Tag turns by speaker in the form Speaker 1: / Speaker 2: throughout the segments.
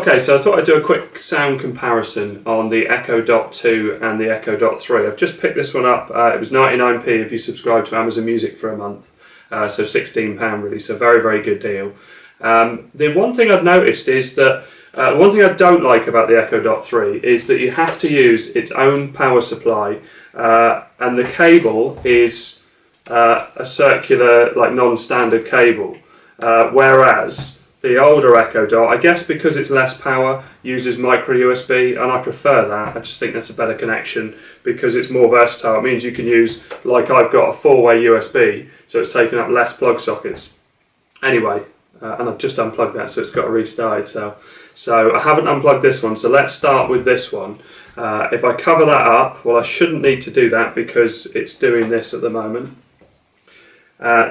Speaker 1: Okay, so I thought I'd do a quick sound comparison on the Echo Dot 2 and the Echo Dot 3. I've just picked this one up. It was 99p if you subscribe to Amazon Music for a month, so £16 really, so very, very good deal. The one thing I've noticed is that one thing I don't like about the Echo Dot 3 is that you have to use its own power supply, and the cable is a circular, like non-standard cable, whereas the older Echo Dot, I guess because it's less power, uses micro USB, and I prefer that. I just think that's a better connection because it's more versatile. It means you can use, like I've got a 4-way USB, so it's taking up less plug sockets. Anyway, and I've just unplugged that, so it's got restarted. So I haven't unplugged this one, so let's start with this one. If I cover that up, well, I shouldn't need to do that because it's doing this at the moment.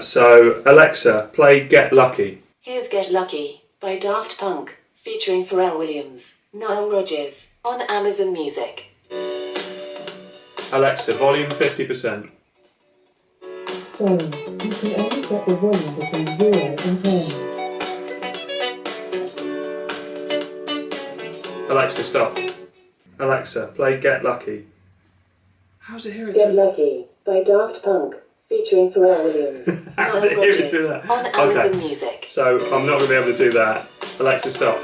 Speaker 1: So Alexa, play Get Lucky.
Speaker 2: Here's Get Lucky by Daft Punk, featuring Pharrell Williams, Nile Rodgers, on Amazon Music.
Speaker 1: Alexa, volume 50%.
Speaker 3: Sorry, you can only set the volume between 0 and 10.
Speaker 1: Alexa, stop. Alexa, play Get Lucky. How's it hear it?
Speaker 2: Get Lucky by Daft Punk, featuring Pharrell Williams,
Speaker 1: How's it hear it through that?
Speaker 2: on Amazon Music.
Speaker 1: So I'm not going to be able to do that. Alexa, stop.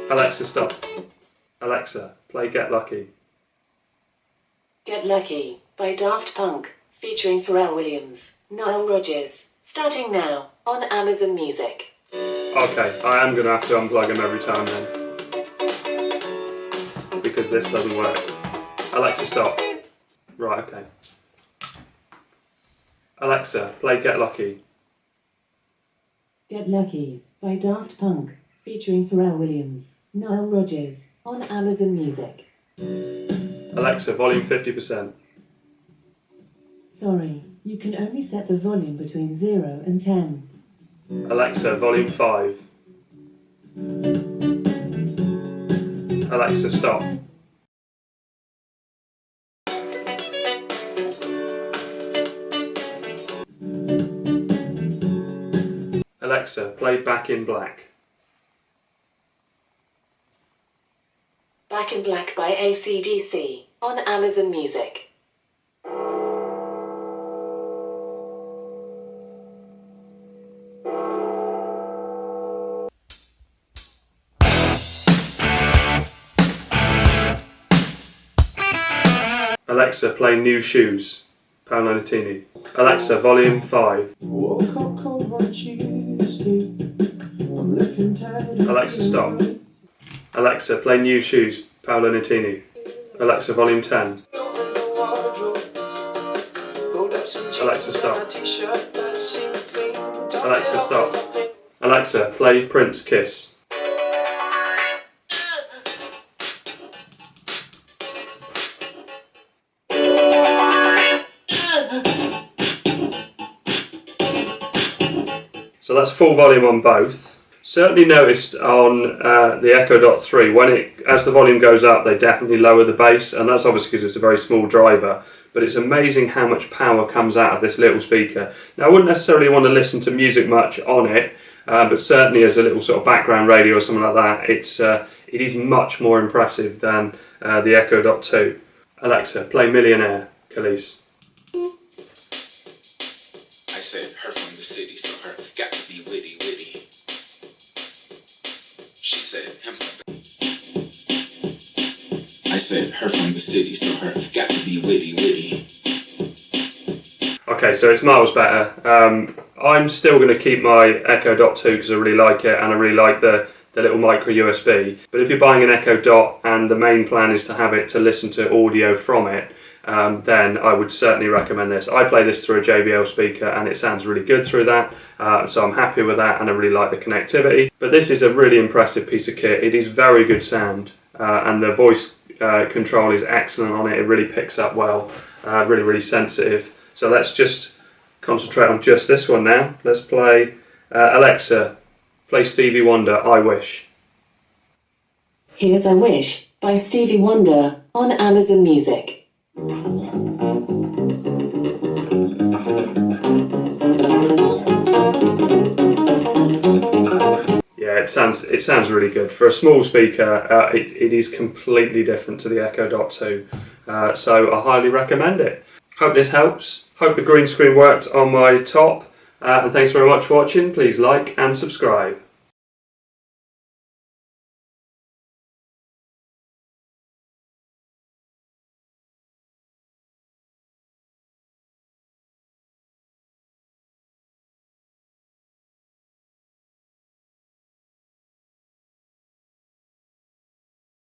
Speaker 1: Alexa, stop. Alexa, play Get Lucky.
Speaker 2: Get Lucky by Daft Punk, featuring Pharrell Williams, Nile Rodgers, starting now on Amazon Music.
Speaker 1: Okay, I am going to have to unplug them every time then, because this doesn't work. Alexa, stop. Right, okay. Alexa, play Get Lucky.
Speaker 3: Get Lucky by Daft Punk, featuring Pharrell Williams, Nile Rodgers, on Amazon Music.
Speaker 1: Alexa, volume 50%.
Speaker 3: Sorry, you can only set the volume between 0 and 10.
Speaker 1: Alexa, volume 5. Alexa, stop. Alexa, play Back in Black.
Speaker 2: Back in Black by AC/DC, on Amazon Music.
Speaker 1: Alexa, play New Shoes, Paolo Nutini. Alexa, volume 5. Alexa, stop. Alexa, play New Shoes, Paolo Nutini. Alexa, volume 10. Alexa, stop. Alexa, stop. Alexa, play Prince Kiss. So that's full volume on both. Certainly noticed on the Echo Dot 3, as the volume goes up, they definitely lower the bass, and that's obviously because it's a very small driver, but it's amazing how much power comes out of this little speaker. Now I wouldn't necessarily want to listen to music much on it, but certainly as a little sort of background radio or something like that, it is much more impressive than the Echo Dot 2. Alexa, play Millionaire, Khalees.
Speaker 4: I said her from the city, so her got to be witty, witty. She said him from the... I said her from the city, so her got to be witty, witty.
Speaker 1: Okay, so it's miles better. I'm still going to keep my Echo Dot 2 because I really like it, and I really like the little micro USB. But if you're buying an Echo Dot and the main plan is to have it to listen to audio from it, then I would certainly recommend this. I play this through a JBL speaker and it sounds really good through that, so I'm happy with that and I really like the connectivity. But this is a really impressive piece of kit. It is very good sound, and the voice control is excellent on it. It really picks up well, really, really sensitive. So let's just concentrate on just this one now. Let's play Alexa, play Stevie Wonder, I Wish.
Speaker 2: Here's I Wish by Stevie Wonder, on Amazon Music.
Speaker 1: Yeah, it sounds really good. For a small speaker, it is completely different to the Echo Dot 2, so I highly recommend it. Hope this helps. Hope the green screen worked on my top, and thanks very much for watching. Please like and subscribe.